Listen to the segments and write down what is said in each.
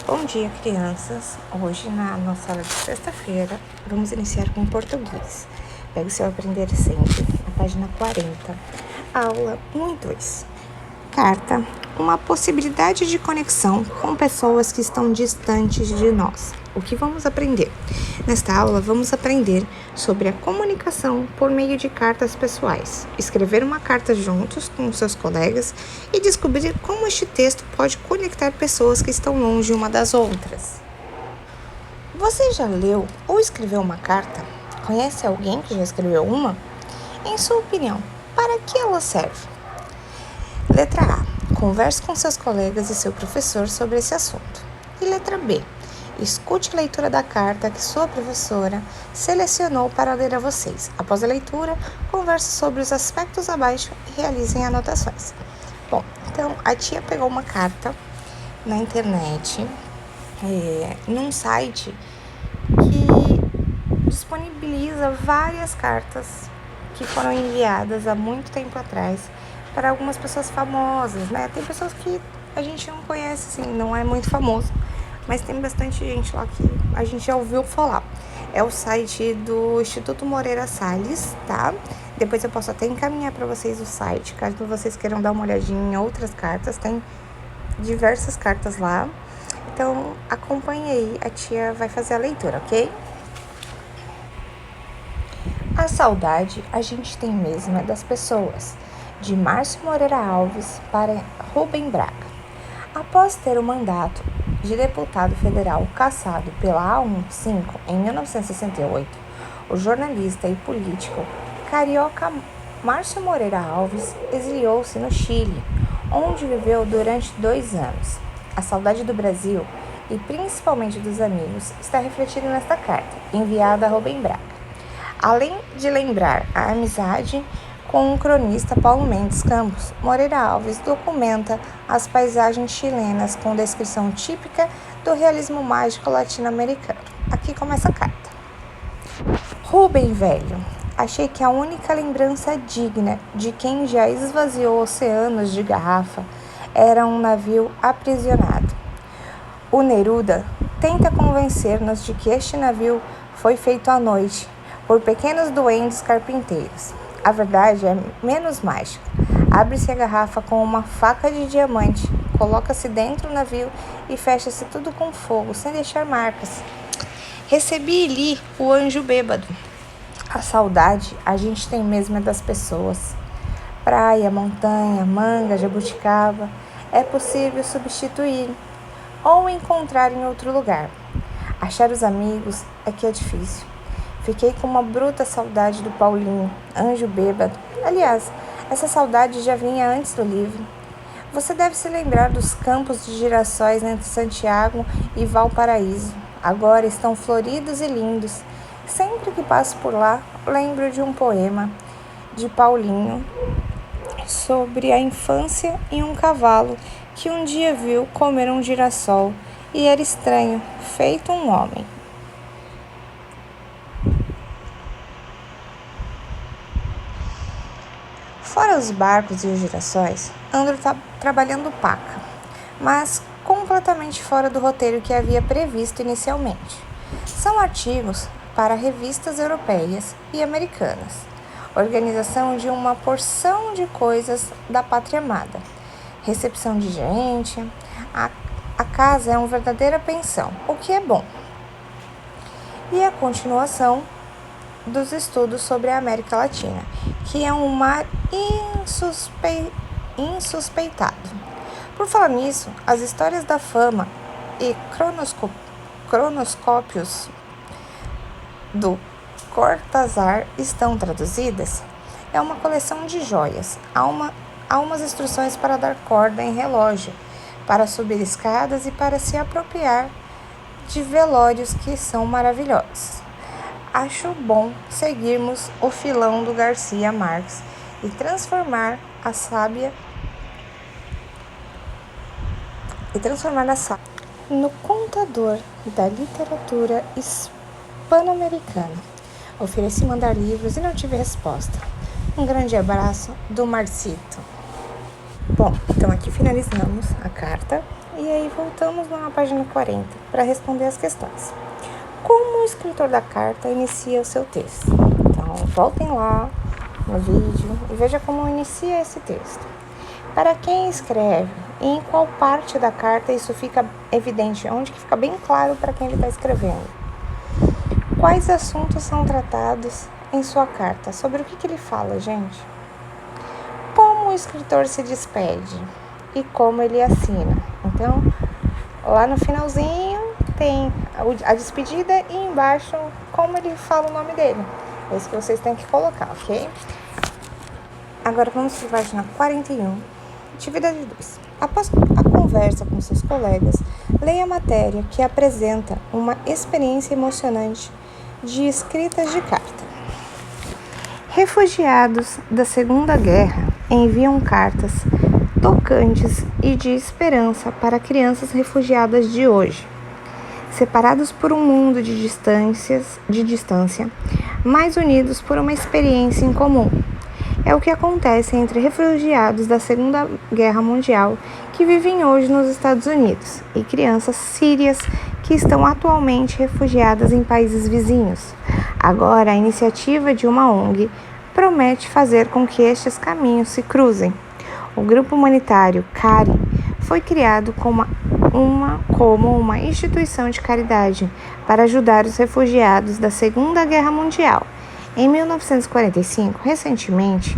Bom dia, crianças. Hoje, na nossa aula de sexta-feira, vamos iniciar com português. Pega o seu Aprender Sempre, na página 40, aula 1 e 2. Carta, uma possibilidade de conexão com pessoas que estão distantes de nós. O que vamos aprender? Nesta aula, vamos aprender sobre a comunicação por meio de cartas pessoais, escrever uma carta juntos com seus colegas e descobrir como este texto pode conectar pessoas que estão longe uma das outras. Você já leu ou escreveu uma carta? Conhece alguém que já escreveu uma? Em sua opinião, para que ela serve? Letra A. Converse com seus colegas e seu professor sobre esse assunto. E letra B. Escute a leitura da carta que sua professora selecionou para ler a vocês. Após a leitura, converse sobre os aspectos abaixo e realizem anotações. Bom, então a tia pegou uma carta na internet, num site que disponibiliza várias cartas que foram enviadas há muito tempo atrás para algumas pessoas famosas, né? Tem pessoas que a gente não conhece, assim, não é muito famoso, mas tem bastante gente lá que a gente já ouviu falar. É o site do Instituto Moreira Salles, tá? Depois eu posso até encaminhar para vocês o site, caso vocês queiram dar uma olhadinha em outras cartas. Tem diversas cartas lá. Então, acompanhe aí, a tia vai fazer a leitura, ok? A saudade a gente tem mesmo é das pessoas. De Márcio Moreira Alves para Rubem Braga. Após ter o mandato de deputado federal cassado pela A15 em 1968, o jornalista e político carioca Márcio Moreira Alves exiliou-se no Chile, onde viveu durante 2 anos. A saudade do Brasil e principalmente dos amigos está refletida nesta carta, enviada a Rubem Braga. Além de lembrar a amizade com o cronista Paulo Mendes Campos, Moreira Alves documenta as paisagens chilenas com descrição típica do realismo mágico latino-americano. Aqui começa a carta. Rubem velho, achei que a única lembrança digna de quem já esvaziou oceanos de garrafa era um navio aprisionado. O Neruda tenta convencer-nos de que este navio foi feito à noite por pequenos duendes carpinteiros. A verdade é menos mágica. Abre-se a garrafa com uma faca de diamante, coloca-se dentro do navio e fecha-se tudo com fogo, sem deixar marcas. Recebi e li o anjo bêbado. A saudade a gente tem mesmo é das pessoas. Praia, montanha, manga, jabuticaba, é possível substituir ou encontrar em outro lugar. Achar os amigos é que é difícil. Fiquei com uma bruta saudade do Paulinho, anjo bêbado. Aliás, essa saudade já vinha antes do livro. Você deve se lembrar dos campos de girassóis entre Santiago e Valparaíso. Agora estão floridos e lindos. Sempre que passo por lá, lembro de um poema de Paulinho sobre a infância e um cavalo que um dia viu comer um girassol e era estranho, feito um homem. Fora os barcos e os girassóis, ando trabalhando paca, mas completamente fora do roteiro que havia previsto inicialmente. São artigos para revistas europeias e americanas, organização de uma porção de coisas da pátria amada, recepção de gente, a casa é uma verdadeira pensão, o que é bom. E a continuação dos estudos sobre a América Latina, que é um mar insuspeitado. Por falar nisso, as histórias da fama e cronoscópios do Cortázar estão traduzidas. É uma coleção de joias. Há umas instruções para dar corda em relógio, para subir escadas e para se apropriar de velórios que são maravilhosos. Acho bom seguirmos o filão do Garcia Marques e transformar a sábia no contador da literatura hispano-americana. Ofereci mandar livros e não tive resposta. Um grande abraço do Marcito. Bom, então aqui finalizamos a carta E aí voltamos na página 40 para responder as questões. Como o escritor da carta inicia o seu texto? Então, voltem lá no vídeo e veja como inicia esse texto. Para quem escreve e em qual parte da carta isso fica evidente, onde que fica bem claro para quem ele está escrevendo. Quais assuntos são tratados em sua carta? Sobre o que ele fala, gente? Como o escritor se despede e como ele assina. Então, lá no finalzinho tem a despedida e embaixo como ele fala o nome dele. É isso que vocês têm que colocar, ok? Agora vamos para a página 41. Atividade 2. Após a conversa com seus colegas, leia a matéria que apresenta uma experiência emocionante de escritas de carta. Refugiados da Segunda Guerra enviam cartas tocantes e de esperança para crianças refugiadas de hoje, separados por um mundo de distância, mas unidos por uma experiência em comum. É o que acontece entre refugiados da Segunda Guerra Mundial que vivem hoje nos Estados Unidos e crianças sírias que estão atualmente refugiadas em países vizinhos. Agora, a iniciativa de uma ONG promete fazer com que estes caminhos se cruzem. O grupo humanitário CARI foi criado como uma instituição de caridade para ajudar os refugiados da Segunda Guerra Mundial. Em 1945, recentemente,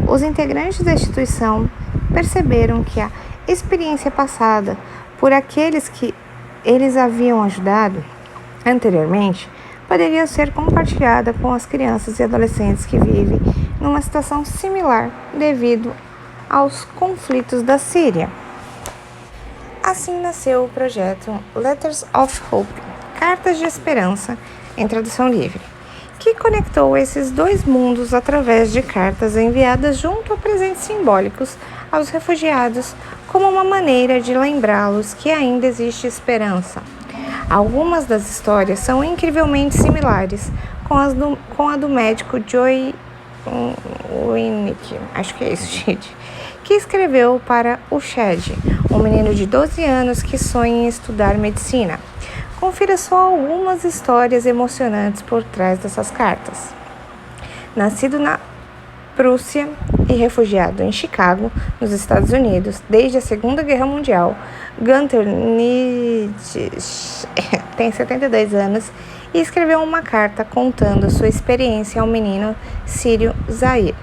os integrantes da instituição perceberam que a experiência passada por aqueles que eles haviam ajudado anteriormente poderia ser compartilhada com as crianças e adolescentes que vivem numa situação similar devido aos conflitos da Síria. Assim nasceu o projeto Letters of Hope, Cartas de Esperança, em tradução livre, que conectou esses dois mundos através de cartas enviadas junto a presentes simbólicos aos refugiados como uma maneira de lembrá-los que ainda existe esperança. Algumas das histórias são incrivelmente similares com a do médico Joy Winnick, acho que é isso, gente, que escreveu para o Chad, um menino de 12 anos que sonha em estudar medicina. Confira só algumas histórias emocionantes por trás dessas cartas. Nascido na Prússia e refugiado em Chicago, nos Estados Unidos, desde a Segunda Guerra Mundial, Gunther Nietzsche tem 72 anos e escreveu uma carta contando a sua experiência ao menino sírio Zair,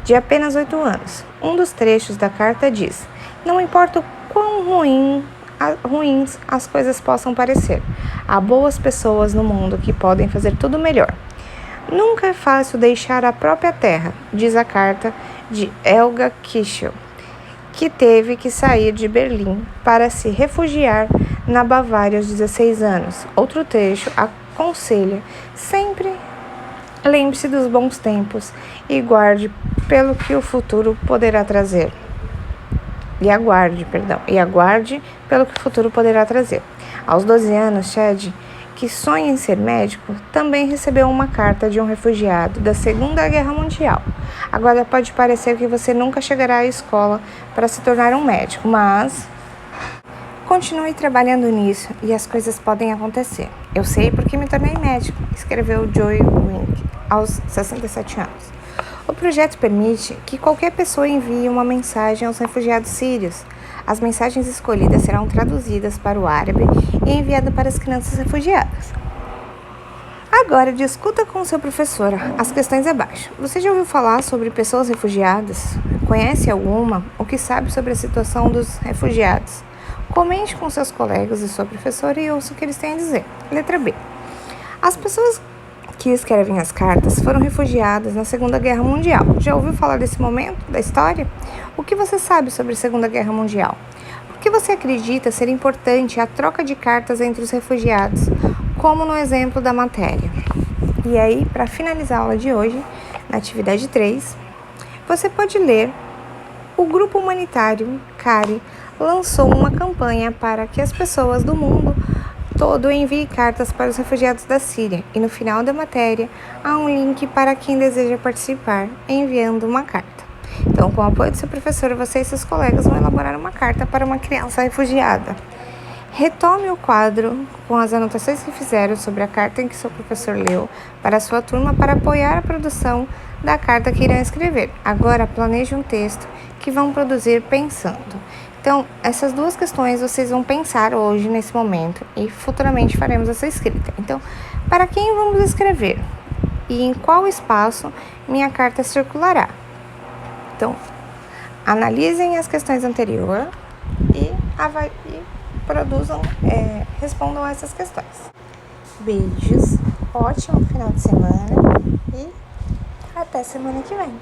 de apenas 8 anos. Um dos trechos da carta diz: "Não importa o quão ruins as coisas possam parecer, há boas pessoas no mundo que podem fazer tudo melhor. Nunca é fácil deixar a própria terra", diz a carta de Helga Kichel, que teve que sair de Berlim para se refugiar na Bavária aos 16 anos. Outro trecho aconselha: "Sempre lembre-se dos bons tempos e aguarde pelo que o futuro poderá trazer. Aos 12 anos, Chad, que sonha em ser médico, também recebeu uma carta de um refugiado da Segunda Guerra Mundial. Agora pode parecer que você nunca chegará à escola para se tornar um médico, mas continue trabalhando nisso e as coisas podem acontecer. Eu sei porque me tornei médico", escreveu Joy Winnick aos 67 anos. O projeto permite que qualquer pessoa envie uma mensagem aos refugiados sírios. As mensagens escolhidas serão traduzidas para o árabe e enviadas para as crianças refugiadas. Agora, discuta com seu professor as questões abaixo. Você já ouviu falar sobre pessoas refugiadas? Conhece alguma? O que sabe sobre a situação dos refugiados? Comente com seus colegas e sua professora e ouça o que eles têm a dizer. Letra B. As pessoas que escrevem as cartas foram refugiadas na Segunda Guerra Mundial. Já ouviu falar desse momento da história? O que você sabe sobre a Segunda Guerra Mundial? Por que você acredita ser importante a troca de cartas entre os refugiados, como no exemplo da matéria? E aí, para finalizar a aula de hoje, na atividade 3, você pode ler: o grupo humanitário CARI lançou uma campanha para que as pessoas do mundo todo envie cartas para os refugiados da Síria, e no final da matéria há um link para quem deseja participar enviando uma carta. Então, Então, com o apoio do seu professor, você e seus colegas vão elaborar uma carta para uma criança refugiada. Retome o quadro com as anotações que fizeram sobre a carta em que seu professor leu para a sua turma para apoiar a produção da carta que irão escrever. Agora, planeje um texto que vão produzir pensando. Então, essas duas questões vocês vão pensar hoje, nesse momento, e futuramente faremos essa escrita. Então, para quem vamos escrever? E em qual espaço minha carta circulará? Então, analisem as questões anteriores e produzam, respondam a essas questões. Beijos, ótimo final de semana e até semana que vem.